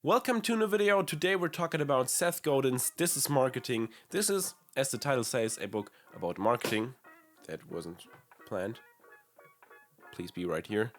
Welcome to a new video. Today we're talking about Seth Godin's This is Marketing. This is, as the title says, a book about marketing. That wasn't planned. Please be right here.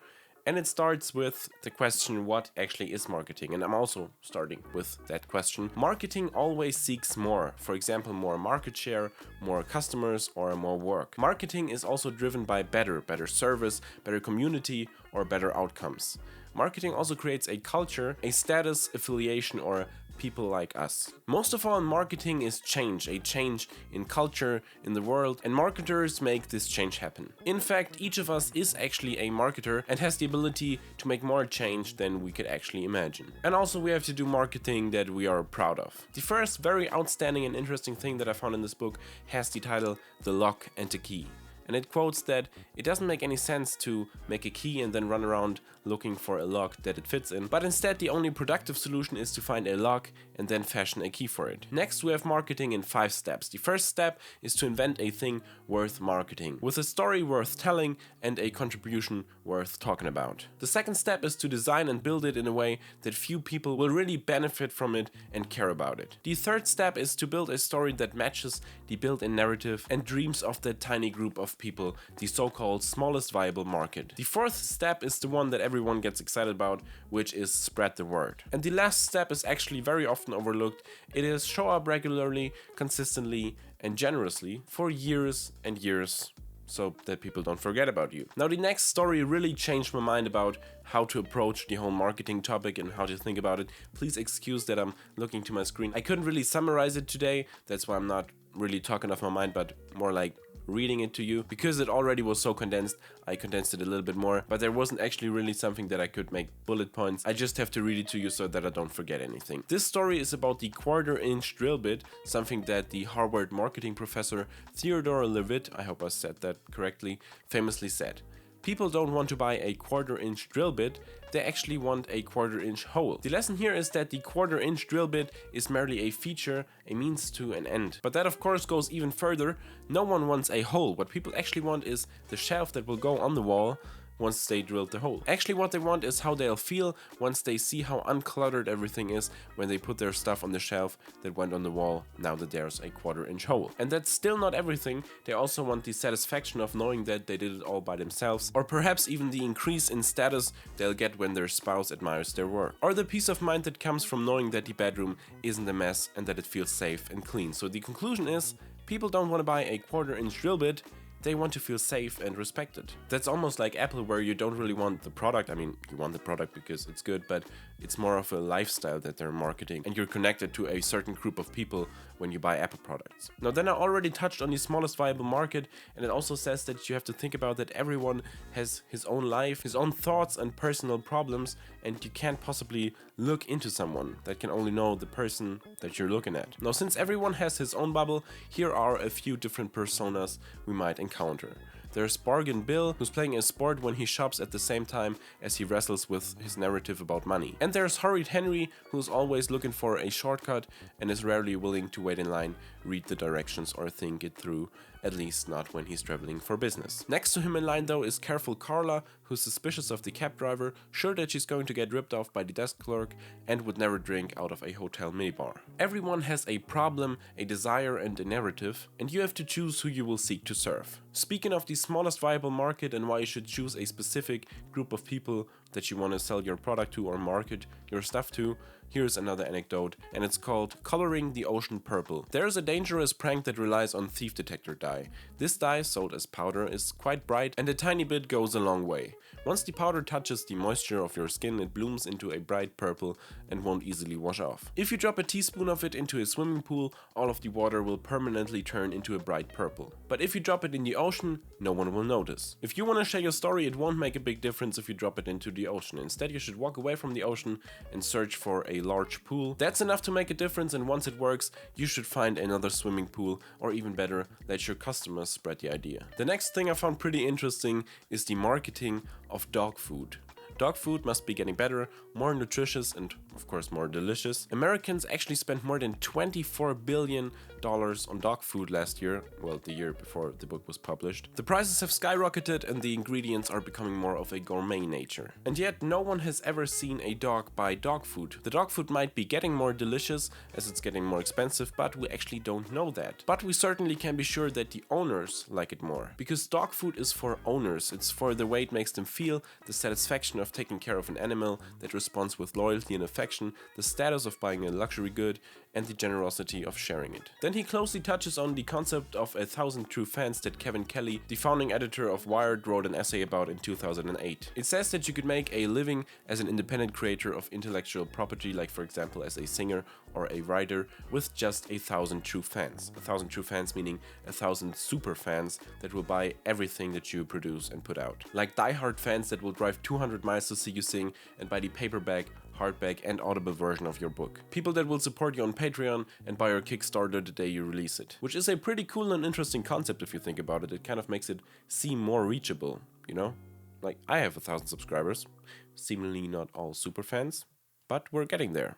And it starts with the question, what actually is marketing? And I'm also starting with that question. Marketing always seeks more. For example, more market share, more customers, or more work. Marketing is also driven by better service, better community, or better outcomes. Marketing also creates a culture, a status, affiliation, or people like us. Most of all, marketing is change, a change in culture, in the world, and marketers make this change happen. In fact, each of us is actually a marketer and has the ability to make more change than we could actually imagine. And also we have to do marketing that we are proud of. The first very outstanding and interesting thing that I found in this book has the title The Lock and the Key. And it quotes that it doesn't make any sense to make a key and then run around looking for a lock that it fits in, but instead the only productive solution is to find a lock and then fashion a key for it. Next we have marketing in 5 steps. The first step is to invent a thing worth marketing, with a story worth telling and a contribution worth talking about. The second step is to design and build it in a way that few people will really benefit from it and care about it. The third step is to build a story that matches the built-in narrative and dreams of that tiny group of people, the so-called smallest viable market. The fourth step is the one that everyone gets excited about, which is spread the word. And the last step is actually very often overlooked. It is show up regularly, consistently, and generously for years and years, so that people don't forget about you. Now the next story really changed my mind about how to approach the whole marketing topic and how to think about it. Please excuse that I'm looking to my screen. I couldn't really summarize it today, that's why I'm not really talking off my mind, but more like reading it to you. Because it already was so condensed, I condensed it a little bit more, but there wasn't actually really something that I could make bullet points. I just have to read it to you so that I don't forget anything. This story is about the quarter-inch drill bit, something that the Harvard marketing professor Theodore Levitt, I hope I said that correctly, famously said. People don't want to buy a quarter-inch drill bit, they actually want a quarter-inch hole. The lesson here is that the quarter-inch drill bit is merely a feature, a means to an end. But that of course goes even further. No one wants a hole. What people actually want is the shelf that will go on the wall once they drilled the hole. Actually what they want is how they'll feel once they see how uncluttered everything is when they put their stuff on the shelf that went on the wall now that there's a quarter-inch hole. And that's still not everything. They also want the satisfaction of knowing that they did it all by themselves, or perhaps even the increase in status they'll get when their spouse admires their work, or the peace of mind that comes from knowing that the bedroom isn't a mess and that it feels safe and clean. So the conclusion is, people don't want to buy a quarter-inch drill bit, they want to feel safe and respected. That's almost like Apple, where you don't really want the product. I mean, you want the product because it's good, but it's more of a lifestyle that they're marketing, and you're connected to a certain group of people when you buy Apple products. Now then, I already touched on the smallest viable market, and it also says that you have to think about that everyone has his own life, his own thoughts and personal problems, and you can't possibly look into someone that can only know the person that you're looking at. Now, since everyone has his own bubble, here are a few different personas we might encounter. There's Bargain Bill, who's playing a sport when he shops at the same time as he wrestles with his narrative about money. And there's Hurried Henry, who's always looking for a shortcut and is rarely willing to wait in line, read the directions, or think it through, at least not when he's traveling for business. Next to him in line though is Careful Carla, who's suspicious of the cab driver, sure that she's going to get ripped off by the desk clerk, and would never drink out of a hotel minibar. Everyone has a problem, a desire, and a narrative, and you have to choose who you will seek to serve. Speaking of the smallest viable market and why you should choose a specific group of people that you want to sell your product to or market your stuff to, here's another anecdote, and it's called Coloring the Ocean Purple. There's a dangerous prank that relies on thief detector dye. This dye, sold as powder, is quite bright, and a tiny bit goes a long way. Once the powder touches the moisture of your skin, it blooms into a bright purple and won't easily wash off. If you drop a teaspoon of it into a swimming pool, all of the water will permanently turn into a bright purple. But if you drop it in the ocean, no one will notice. If you want to share your story, it won't make a big difference if you drop it into the ocean. Instead, you should walk away from the ocean and search for a large pool. That's enough to make a difference, and once it works, you should find another swimming pool, or even better, let your customers spread the idea. The next thing I found pretty interesting is the marketing of dog food. Dog food must be getting better, more nutritious, and of course more delicious. Americans actually spent more than $24 billion on dog food last year, well, the year before the book was published. The prices have skyrocketed and the ingredients are becoming more of a gourmet nature. And yet no one has ever seen a dog buy dog food. The dog food might be getting more delicious as it's getting more expensive, but we actually don't know that. But we certainly can be sure that the owners like it more. Because dog food is for owners, it's for the way it makes them feel, the satisfaction of taking care of an animal that responds with loyalty and affection, the status of buying a luxury good, and the generosity of sharing it. Then he closely touches on the concept of 1,000 true fans that Kevin Kelly, the founding editor of Wired, wrote an essay about in 2008. It says that you could make a living as an independent creator of intellectual property, like for example as a singer or a writer, with just 1,000 true fans. 1,000 true fans meaning 1,000 super fans that will buy everything that you produce and put out. Like diehard fans that will drive 200 miles to see you sing and buy the paperback, hardback and audible version of your book. People that will support you on Patreon and buy your Kickstarter the day you release it. Which is a pretty cool and interesting concept if you think about it. It kind of makes it seem more reachable, you know? Like, I have 1,000 subscribers, seemingly not all super fans, but we're getting there.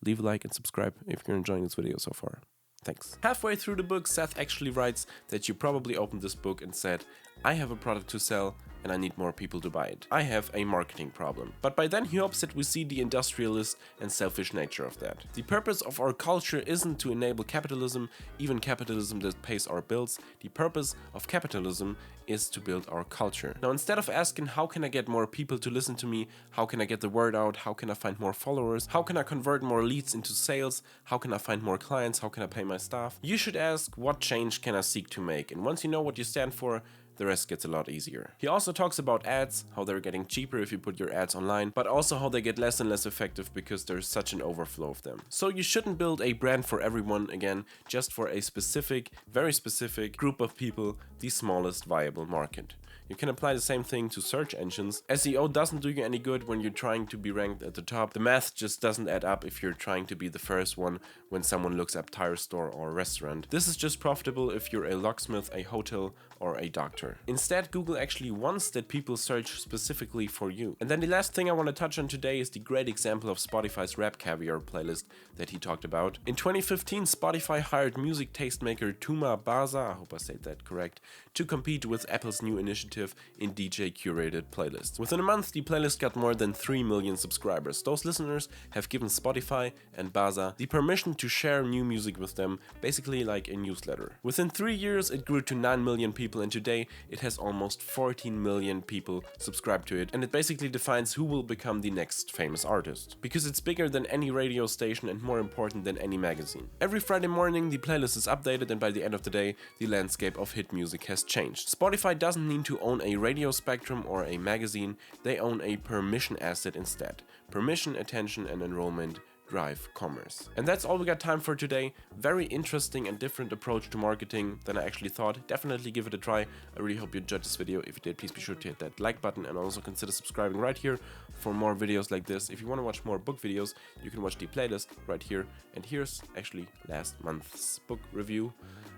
Leave a like and subscribe if you're enjoying this video so far. Thanks. Halfway through the book, Seth actually writes that you probably opened this book and said, I have a product to sell and I need more people to buy it. I have a marketing problem. But by then he hopes that we see the industrialist and selfish nature of that. The purpose of our culture isn't to enable capitalism, even capitalism that pays our bills. The purpose of capitalism is to build our culture. Now, instead of asking how can I get more people to listen to me, how can I get the word out, how can I find more followers, how can I convert more leads into sales, how can I find more clients, how can I pay my staff, you should ask what change can I seek to make. And once you know what you stand for, the rest gets a lot easier. He also talks about ads, how they're getting cheaper if you put your ads online, but also how they get less and less effective because there's such an overflow of them. So you shouldn't build a brand for everyone, again, just for a specific, very specific group of people, the smallest viable market. You can apply the same thing to search engines. SEO doesn't do you any good when you're trying to be ranked at the top. The math just doesn't add up if you're trying to be the first one when someone looks up tire store or restaurant. This is just profitable if you're a locksmith, a hotel, or a doctor. Instead, Google actually wants that people search specifically for you. And then the last thing I want to touch on today is the great example of Spotify's RapCaviar playlist that he talked about. In 2015, Spotify hired music tastemaker Tuma Baza, I hope I said that correct, to compete with Apple's new initiative in DJ curated playlists. Within a month, the playlist got more than 3 million subscribers. Those listeners have given Spotify and Baza the permission to share new music with them, basically like a newsletter. Within 3 years, it grew to 9 million people, and today it has almost 14 million people subscribed to it, and it basically defines who will become the next famous artist. Because it's bigger than any radio station and more important than any magazine. Every Friday morning, the playlist is updated, and by the end of the day, the landscape of hit music has changed. Spotify doesn't need to own a radio spectrum or a magazine, they own a permission asset instead. Permission, attention, and enrollment drive commerce. And that's all we got time for today. Very interesting and different approach to marketing than I actually thought. Definitely give it a try. I really hope you enjoyed this video. If you did, please be sure to hit that like button and also consider subscribing right here for more videos like this. If you want to watch more book videos, you can watch the playlist right here. And here's actually last month's book review.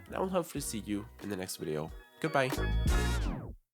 And I will hopefully see you in the next video. Goodbye.